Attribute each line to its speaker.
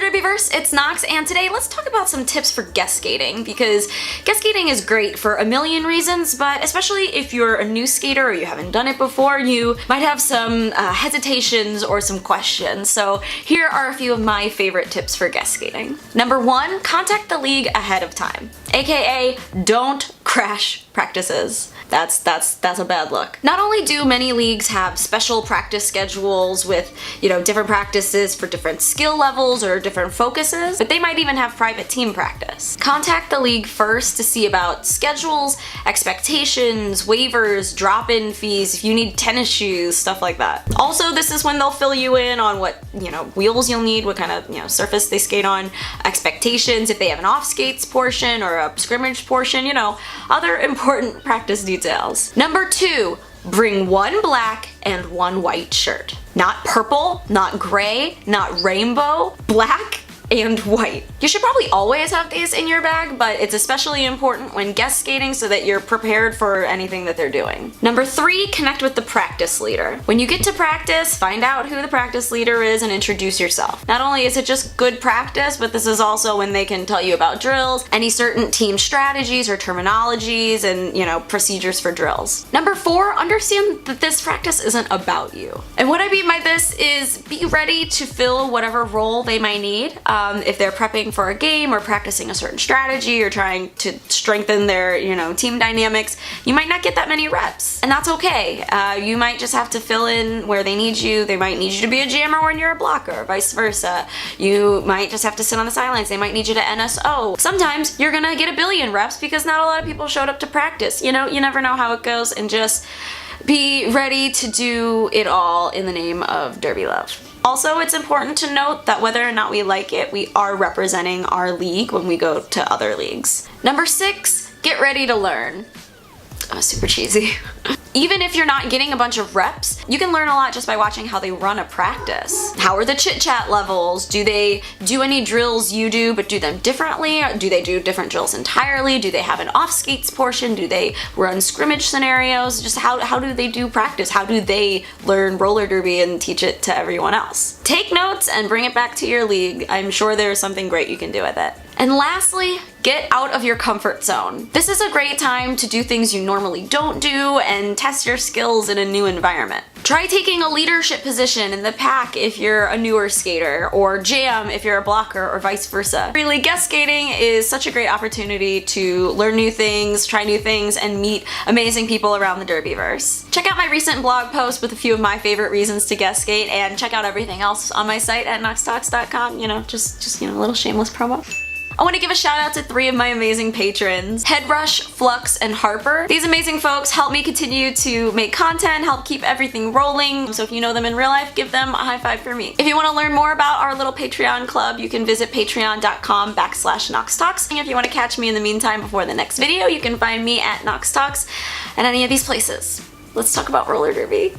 Speaker 1: there, Derbyverse, it's Nox, and today let's talk about some tips for guest skating, because guest skating is great for a million reasons, but especially if you're a new skater or you haven't done it before, you might have some hesitations or some questions. So here are a few of my favorite tips for guest skating. Number 1, contact the league ahead of time, aka don't crash practices. That's a bad look. Not only do many leagues have special practice schedules with, different practices for different skill levels or different focuses, but they might even have private team practice. Contact the league first to see about schedules, expectations, waivers, drop-in fees, if you need tennis shoes, stuff like that. Also, this is when they'll fill you in on what, wheels you'll need, what kind of, surface they skate on, expectations, if they have an off-skates portion or a scrimmage portion, other important practice details. Number 2, bring one black and one white shirt. Not purple, not gray, not rainbow, black and white. You should probably always have these in your bag, but it's especially important when guest skating so that you're prepared for anything that they're doing. Number 3, connect with the practice leader. When you get to practice, find out who the practice leader is and introduce yourself. Not only is it just good practice, but this is also when they can tell you about drills, any certain team strategies or terminologies, and procedures for drills. Number 4, understand that this practice isn't about you. And what I mean by this is be ready to fill whatever role they might need. If they're prepping for a game or practicing a certain strategy or trying to strengthen their, team dynamics, you might not get that many reps, and that's okay. You might just have to fill in where they need you. They might need you to be a jammer when you're a blocker, vice versa. You might just have to sit on the sidelines. They might need you to NSO. Sometimes you're gonna get a billion reps because not a lot of people showed up to practice. You never know how it goes, and just be ready to do it all in the name of Derby love. Also, it's important to note that whether or not we like it, we are representing our league when we go to other leagues. Number 6, get ready to learn. Oh, super cheesy. Even if you're not getting a bunch of reps, you can learn a lot just by watching how they run a practice. How are the chit-chat levels? Do they do any drills you do but do them differently? Do they do different drills entirely? Do they have an off-skates portion? Do they run scrimmage scenarios? Just how do they do practice? How do they learn roller derby and teach it to everyone else? Take notes and bring it back to your league. I'm sure there's something great you can do with it. And lastly, get out of your comfort zone. This is a great time to do things you normally don't do and test your skills in a new environment. Try taking a leadership position in the pack if you're a newer skater, or jam if you're a blocker, or vice versa. Really, guest skating is such a great opportunity to learn new things, try new things, and meet amazing people around the Derbyverse. Check out my recent blog post with a few of my favorite reasons to guest skate, and check out everything else on my site at noxtalks.com. Just a little shameless promo. I want to give a shout out to 3 of my amazing patrons, Headrush, Flux, and Harper. These amazing folks help me continue to make content, help keep everything rolling. So if you know them in real life, give them a high five for me. If you want to learn more about our little Patreon club, you can visit patreon.com/NoxTalks. And if you want to catch me in the meantime before the next video, you can find me at Nox Talks at any of these places. Let's talk about roller derby.